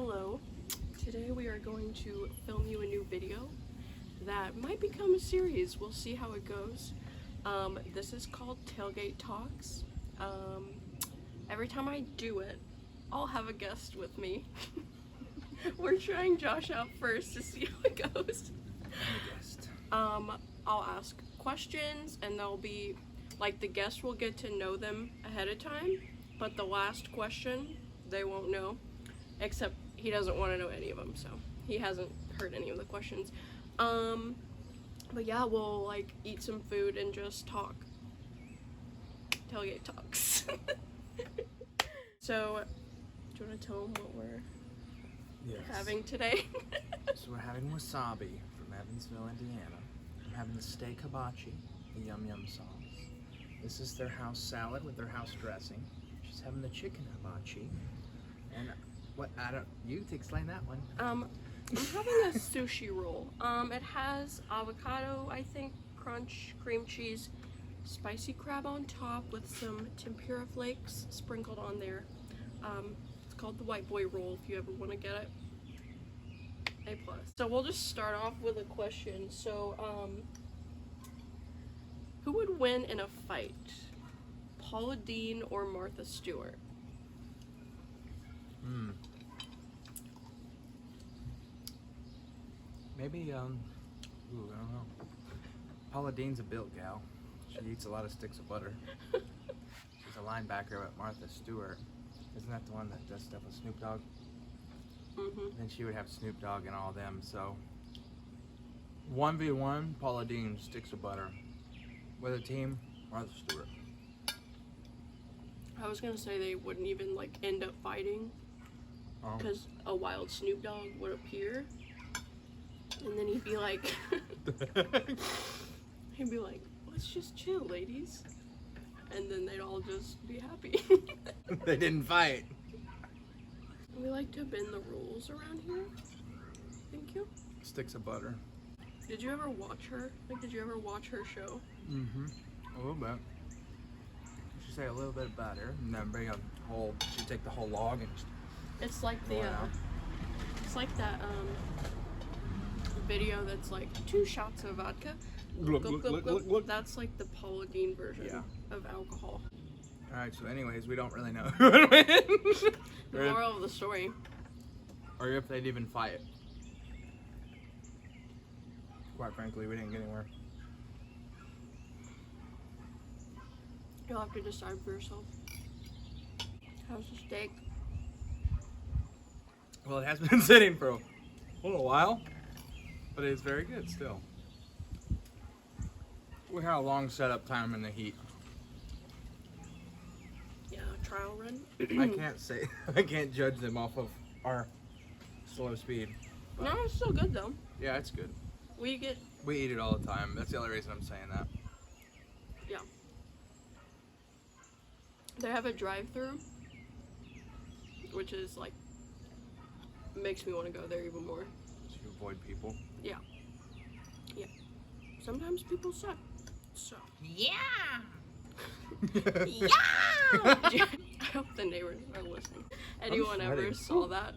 Hello. Today we are going to film you a new video that might become a series. We'll see how it goes. This is called Tailgate Talks. Every time I do it, I'll have a guest with me. We're trying Josh out first to see how it goes. I'll ask questions and they'll be like, the guest will get to know them ahead of time, but the last question they won't know, except he doesn't want to know any of them, so he hasn't heard any of the questions. But yeah, we'll like eat some food and just talk. Tailgate Talks. So, do you want to tell them what we're having today? So we're having wasabi from Evansville, Indiana. I'm having the steak hibachi, the yum yum sauce. This is their house salad with their house dressing. She's having the chicken hibachi. And what, you to explain that one. I'm having a sushi roll. It has avocado, I think, crunch, cream cheese, spicy crab on top with some tempura flakes sprinkled on there. It's called the white boy roll if you ever want to get it. A+. So we'll just start off with a question. So, who would win in a fight? Paula Deen or Martha Stewart? Maybe, I don't know. Paula Deen's a built gal. She eats a lot of sticks of butter. She's a linebacker at Martha Stewart. Isn't that the one that does stuff with Snoop Dogg? Then she would have Snoop Dogg and all them, so 1v1, Paula Deen, sticks of butter. With a team, Martha Stewart. I was gonna say they wouldn't even like end up fighting because a wild Snoop Dogg would appear and then he'd be like let's just chill, ladies, and then they'd all just be happy. They didn't fight. We like to bend the rules around here. Thank you. Sticks of butter. Did you ever watch her? Like, did you ever watch her show? A little bit. She say a little bit of butter, and then bring a whole. She take the whole log and. It's like the. It's like that video that's like 2 shots of vodka. Look. That's like the Paula Deen version of alcohol. Alright, so anyways, we don't really know who would win. The moral of the story. Or if they'd even fight. Quite frankly, we didn't get anywhere. You'll have to decide for yourself. How's the steak? Well, it has been sitting for a little while, but it's very good still. We had a long setup time in the heat. Yeah, trial run. I can't judge them off of our slow speed. No, it's still good though. Yeah, it's good. We eat it all the time. That's the only reason I'm saying that. Yeah. They have a drive-through, which is like, makes me want to go there even more. To avoid people. Yeah. Yeah. Sometimes people suck. So. Yeah! Yeah! I hope the neighbors are listening. Anyone ever saw that?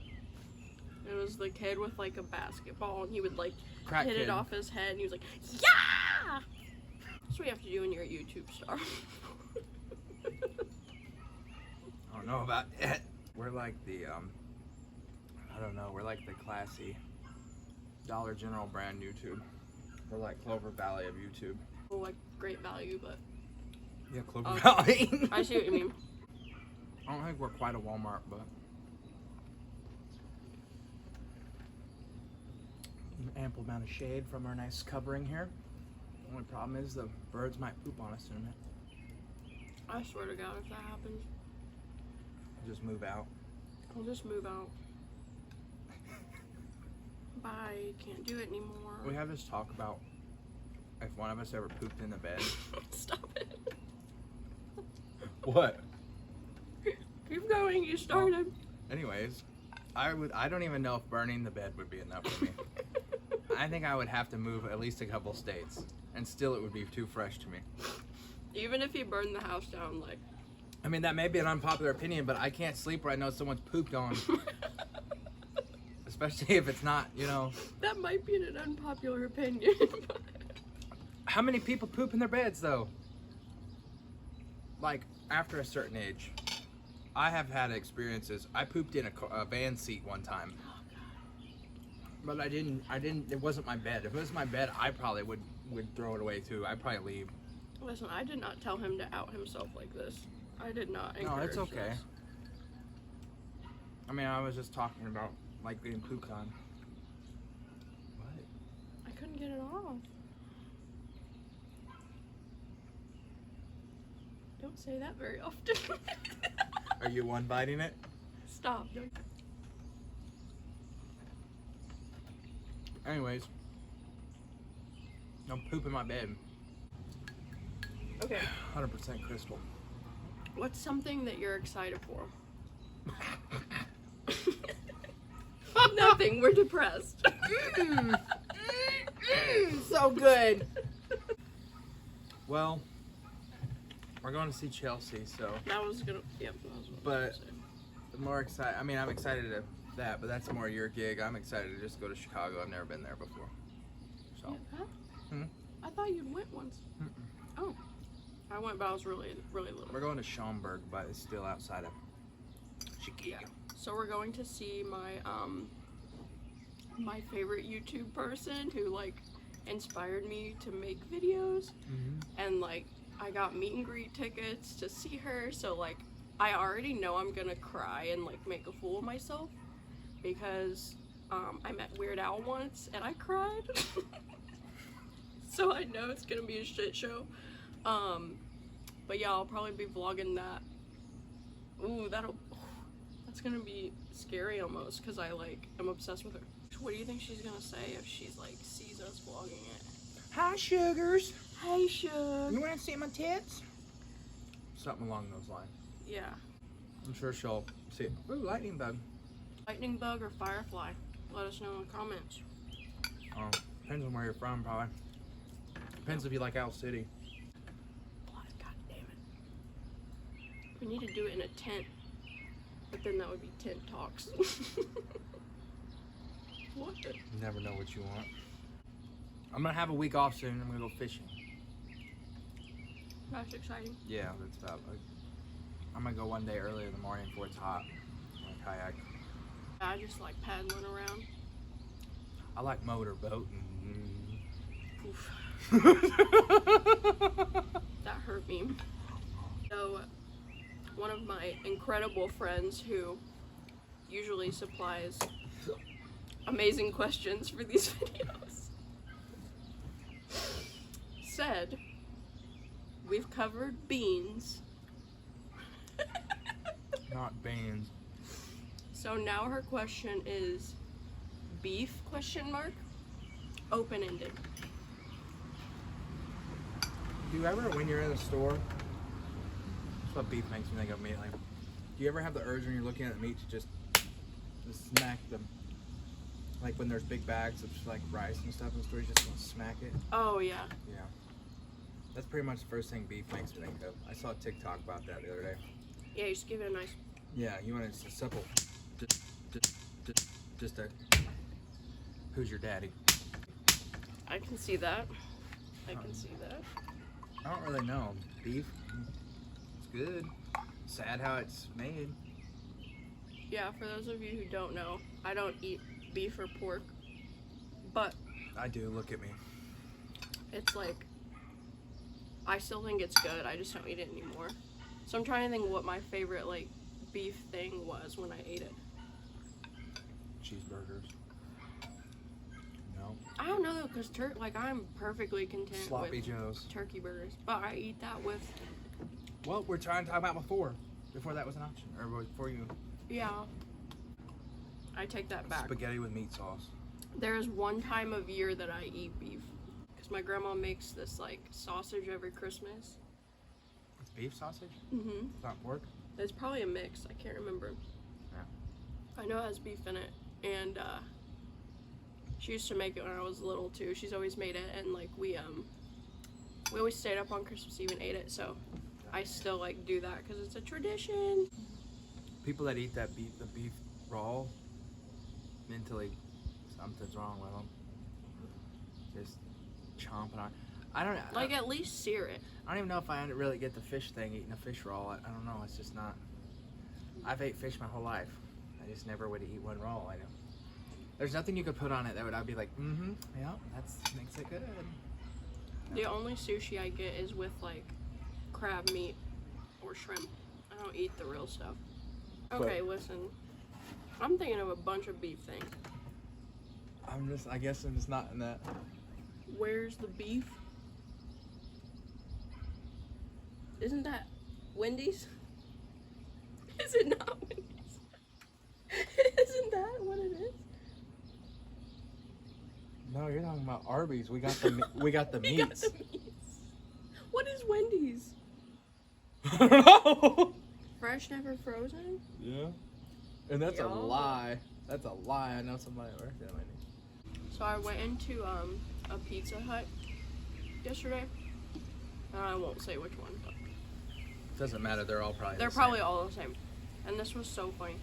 It was the kid with like a basketball and he would like hit it off his head and he was like, yeah! That's what you have to do when you're a YouTube star. I don't know about that. We're like the, I don't know, we're like the classy Dollar General brand YouTube. We're like Clover Valley of YouTube. Well, like great value, but. Yeah, Clover Valley. I see what you mean. I don't think we're quite a Walmart, but. An ample amount of shade from our nice covering here. The only problem is the birds might poop on us in a minute. I swear to God, if that happens. Just move out. I'll just move out. Bye, can't do it anymore. We have this talk about if one of us ever pooped in the bed. Stop it. What? Keep going, you started. Anyways, I don't even know if burning the bed would be enough for me. I think I would have to move at least a couple states, and still it would be too fresh to me. Even if you burn the house down, like. I mean, that may be an unpopular opinion, but I can't sleep where I know someone's pooped on. especially if it's not, you know. That might be an unpopular opinion. How many people poop in their beds though? Like after a certain age. I have had experiences. I pooped in a van seat one time. But I didn't, it wasn't my bed. If it was my bed, I probably would throw it away too. I'd probably leave. Listen, I did not tell him to out himself like this. I did not encourage No, it's okay. this. I mean, I was just talking about like being pooped on. What? I couldn't get it off. Don't say that very often. Are you one biting it? Stop. Don't. Anyways. Don't poop in my bed. Okay. 100% crystal. What's something that you're excited for? Nothing. We're depressed. So good. Well, we're going to see Chelsea, so. That was gonna. Yep. That was what I was But gonna say. more excited. I mean, I'm excited to that, but that's more your gig. I'm excited to just go to Chicago. I've never been there before. So. Yeah, huh? Hmm? I thought you went once. Mm-mm. Oh. I went, but I was really little. We're going to Schaumburg, but it's still outside of Chicago. Yeah. So we're going to see my my favorite YouTube person who like inspired me to make videos, and like I got meet and greet tickets to see her. So like I already know I'm gonna cry and like make a fool of myself because I met Weird Al once and I cried. So I know it's gonna be a shit show. But yeah, I'll probably be vlogging that. Ooh, that's gonna be scary almost, because I like am obsessed with her. What do you think she's gonna say if she's like sees us vlogging it? Hi, sugars. Hey, Shug. You want to see my tits? Something along those lines. Yeah. I'm sure she'll see. Ooh, lightning bug. Lightning bug or firefly? Let us know in the comments. Depends on where you're from, probably. Depends if you like Owl City. God damn it. We need to do it in a tent. But then that would be tent talks. What? You never know what you want. I'm gonna have a week off soon. I'm gonna go fishing. That's exciting. Yeah, that's about. I'm gonna go one day early in the morning before it's hot. Like kayak. I just like paddling around. I like motorboating. Oof. That hurt me. So, one of my incredible friends who usually supplies amazing questions for these videos said, we've covered beans. Not beans. So now her question is beef, question mark, open-ended. Do you ever, when you're in the store, that's what beef makes me think of immediately. Do you ever have the urge when you're looking at the meat to just smack them? Like when there's big bags of like rice and stuff in the store, you just want to smack it? Oh yeah. Yeah. That's pretty much the first thing beef makes me think of. I saw a TikTok about that the other day. Yeah, you just give it a nice. Yeah, you want it just a simple, just a, who's your daddy? I can see that. I can see that. I don't really know. Beef, it's good. Sad how it's made. Yeah, for those of you who don't know, I don't eat beef or pork, but I do, look at me. it's like, I still think it's good, I just don't eat it anymore. So I'm trying to think what my favorite like beef thing was when I ate it. Cheeseburgers. No. I don't know though, because like I'm perfectly content Sloppy with Joes. turkey burgers, but I eat that with, Well, we're trying to talk about before that was an option, or before you. yeah, I take that back. Spaghetti with meat sauce. There is one time of year that I eat beef, because my grandma makes this like sausage every Christmas. It's beef sausage? Mm-hmm. It's not pork? It's probably a mix, I can't remember. Yeah. I know it has beef in it, and she used to make it when I was little too. She's always made it, and like we always stayed up on Christmas Eve and ate it, so I still like do that because it's a tradition. People that eat that beef, the beef raw, mentally something's wrong with them. Just chomping on. I don't Like, at least sear it. I don't even know if I really get the fish thing, eating a fish roll. I don't know. It's just not. I've ate fish my whole life. I just never would eat one roll. I know. There's nothing you could put on it that I'd be like, yeah, that makes it good. The only sushi I get is with, like, crab meat or shrimp. I don't eat the real stuff. Okay, listen. I'm thinking of a bunch of beef things. I guess I'm just not in that. Where's the beef? Isn't that Wendy's? Is it not Wendy's? Isn't that what it is? No, you're talking about Arby's. We got the we got the We meats. got the meats. What is Wendy's? I don't know. Fresh, never frozen? Yeah. And that's a Y'all. lie. That's a lie. I know somebody that works at Wendy's. So I went into a Pizza Hut yesterday. I won't say which one, but Doesn't matter. They're all probably. they're the probably same. all the same. And this was so funny.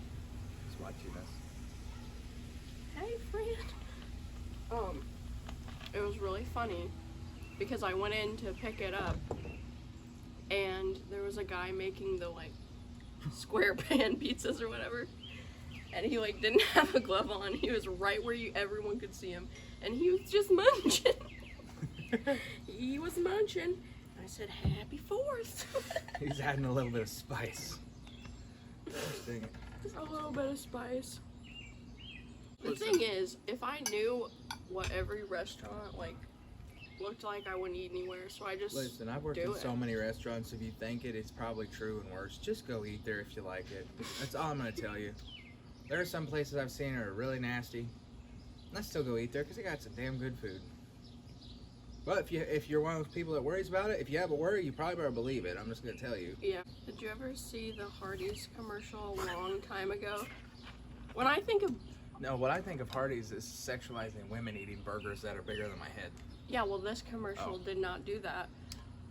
Just watching this. Hey, friend. It was really funny because I went in to pick it up and there was a guy making the like square pan pizzas or whatever, and he like didn't have a glove on. He was right where everyone could see him, and he was just munching. He was munching. I said, "Happy 4th." He's adding a little bit of spice. Interesting. Just a little bit of spice. The thing is, if I knew what every restaurant like looked like, I wouldn't eat anywhere. So I just Listen, I've worked do in it. so many restaurants. If you think it, it's probably true and worse. Just go eat there if you like it. That's all I'm gonna tell you. There are some places I've seen that are really nasty. I still go eat there because they got some damn good food. But if you're one of those people that worries about it, if you have a worry, you probably better believe it. I'm just gonna tell you. Yeah. Did you ever see the Hardee's commercial a long time ago? When I think of No, what I think of Hardee's is sexualizing women eating burgers that are bigger than my head. yeah, well, this commercial did not do that.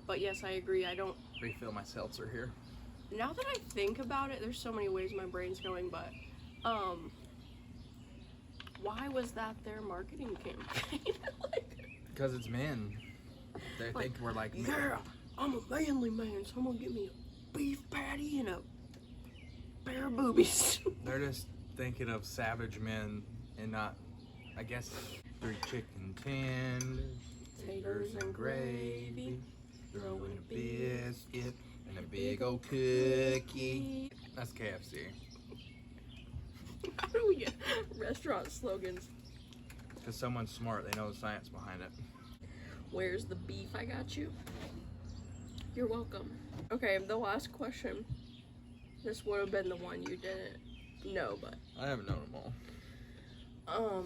But yes, I agree. I don't. Refill my seltzer here. Now that I think about it, there's so many ways my brain's going. But why was that their marketing campaign? Because it's men. They think we're like, yeah, I'm a manly man, so I'm gonna get me a beef patty and a pair of boobies. They're just thinking of savage men and not, I guess, 3 chicken tenders, Taters and gravy, throw in a biscuit and a big old cookie. That's KFC. How do we get restaurant slogans? Because someone's smart, they know the science behind it. Where's the beef? I got you. You're welcome. Okay, the last question. This would have been the one you didn't know, but I haven't known them all.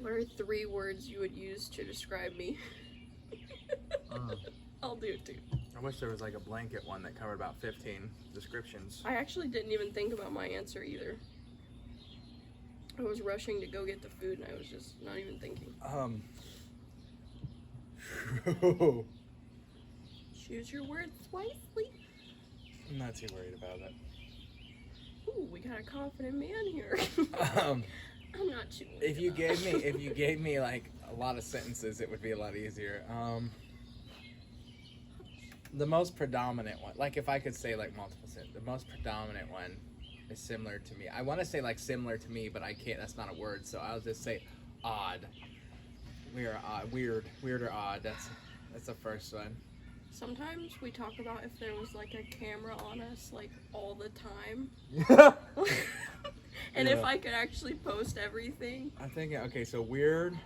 what are 3 words you would use to describe me? I'll do it too. I wish there was like a blanket one that covered about 15 descriptions. I actually didn't even think about my answer either. I was rushing to go get the food and I was just not even thinking. Choose your words wisely. I'm not too worried about it. Ooh, we got a confident man here. Um, I'm not too worried if you about gave me like a lot of sentences, it would be a lot easier. The most predominant one, like if I could say like multiple sentences, the most predominant one is similar to me. I want to say like similar to me, but I can't. That's not a word, so I'll just say odd. We are odd, weird or odd. That's the first one. Sometimes we talk about if there was like a camera on us like all the time. And if Yeah. I could actually post everything. I'm thinking, okay, so weird.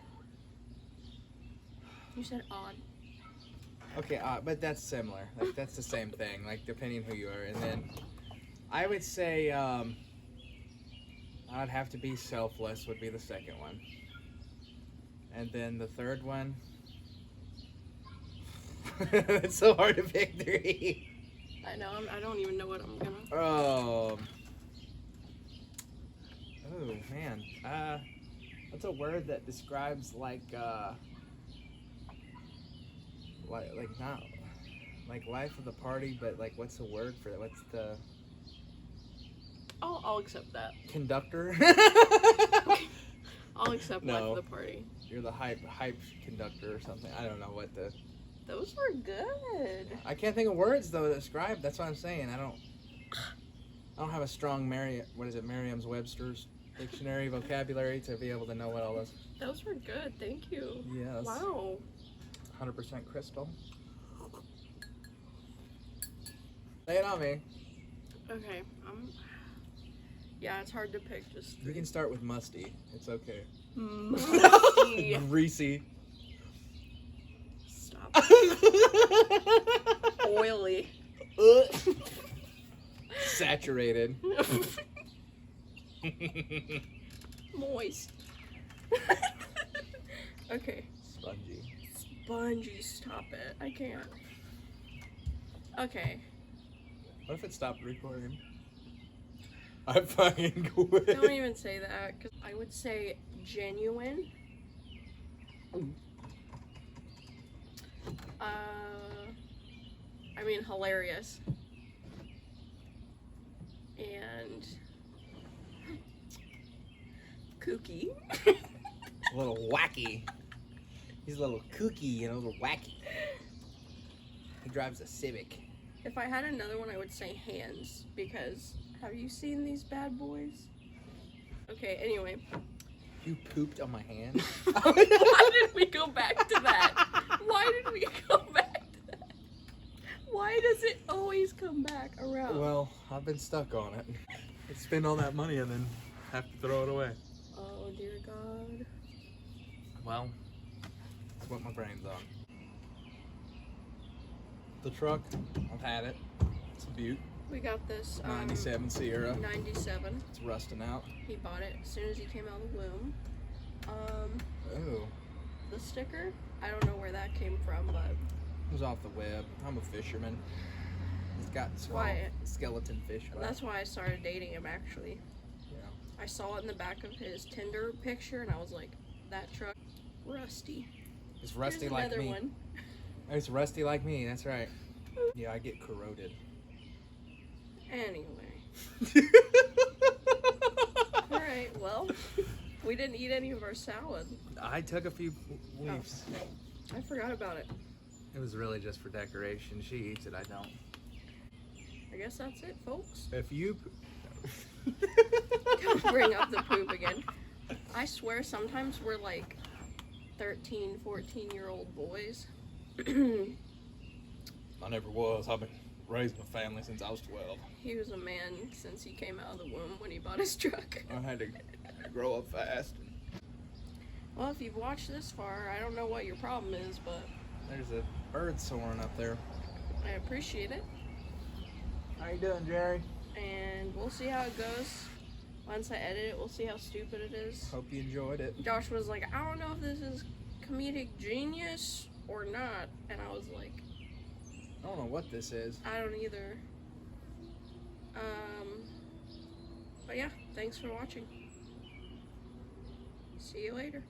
You said odd. Okay, but that's similar. Like that's the same thing. Like depending who you are, and then I would say I'd have to be selfless would be the second one, and then the third one. It's so hard to pick 3. I know. I don't even know what I'm gonna. Oh man. What's a word that describes like not like life of the party, but like what's the word for that? What's the I'll accept that. Conductor? I'll accept life No. of the party. You're the hype conductor or something. I don't know what the... Those were good. I can't think of words though to describe. That's what I'm saying. I don't have a strong Merriam-Webster's dictionary vocabulary to be able to know what all this. Those were good. Thank you. Yes. Wow. 100% crystal. Lay it on me. Okay. Yeah, it's hard to pick just You three. can start with musty. It's okay. Musty. Greasy. Stop. Oily. Saturated. Moist. Okay. Spongy. Spongy, stop it. I can't. Okay. What if it stopped recording? I fucking quit. Don't even say that, because I would say genuine. I mean hilarious. And kooky. A little wacky. He's a little kooky and a little wacky. He drives a Civic. If I had another one, I would say hands, because have you seen these bad boys? Okay, anyway. You pooped on my hand? Why did we go back to that? Why did we go back to that? Why does it always come back around? Well, I've been stuck on it. I spend all that money and then have to throw it away. Oh, dear God. Well, that's what my brain's on. The truck, I've had it. It's a beaut. We got this 97 Sierra. 97. It's rusting out. He bought it as soon as he came out of the womb. Ooh. The sticker, I don't know where that came from, but It was off the web. I'm a fisherman. He's got small Why? skeleton fish. that's why I started dating him, actually. Yeah. I saw it in the back of his Tinder picture, and I was like, that truck, rusty. It's rusty Here's like another me. one. It's rusty like me, that's right. Yeah, I get corroded. Anyway. Alright, well, we didn't eat any of our salad. I took a few leaves. I forgot about it. It was really just for decoration. She eats it, I don't. I guess that's it, folks. If you... Don't bring up the poop again. I swear sometimes we're like 13, 14-year-old boys. I never was. I've been raised my family since I was 12. He was a man since he came out of the womb when he bought his truck. I had to grow up fast. Well, if you've watched this far, I don't know what your problem is, but There's a bird soaring up there. I appreciate it. How you doing, Jerry? And we'll see how it goes. Once I edit it, we'll see how stupid it is. Hope you enjoyed it. Josh was like, I don't know if this is comedic genius or not. And I was like, I don't know what this is. I don't either. But yeah, thanks for watching. See you later.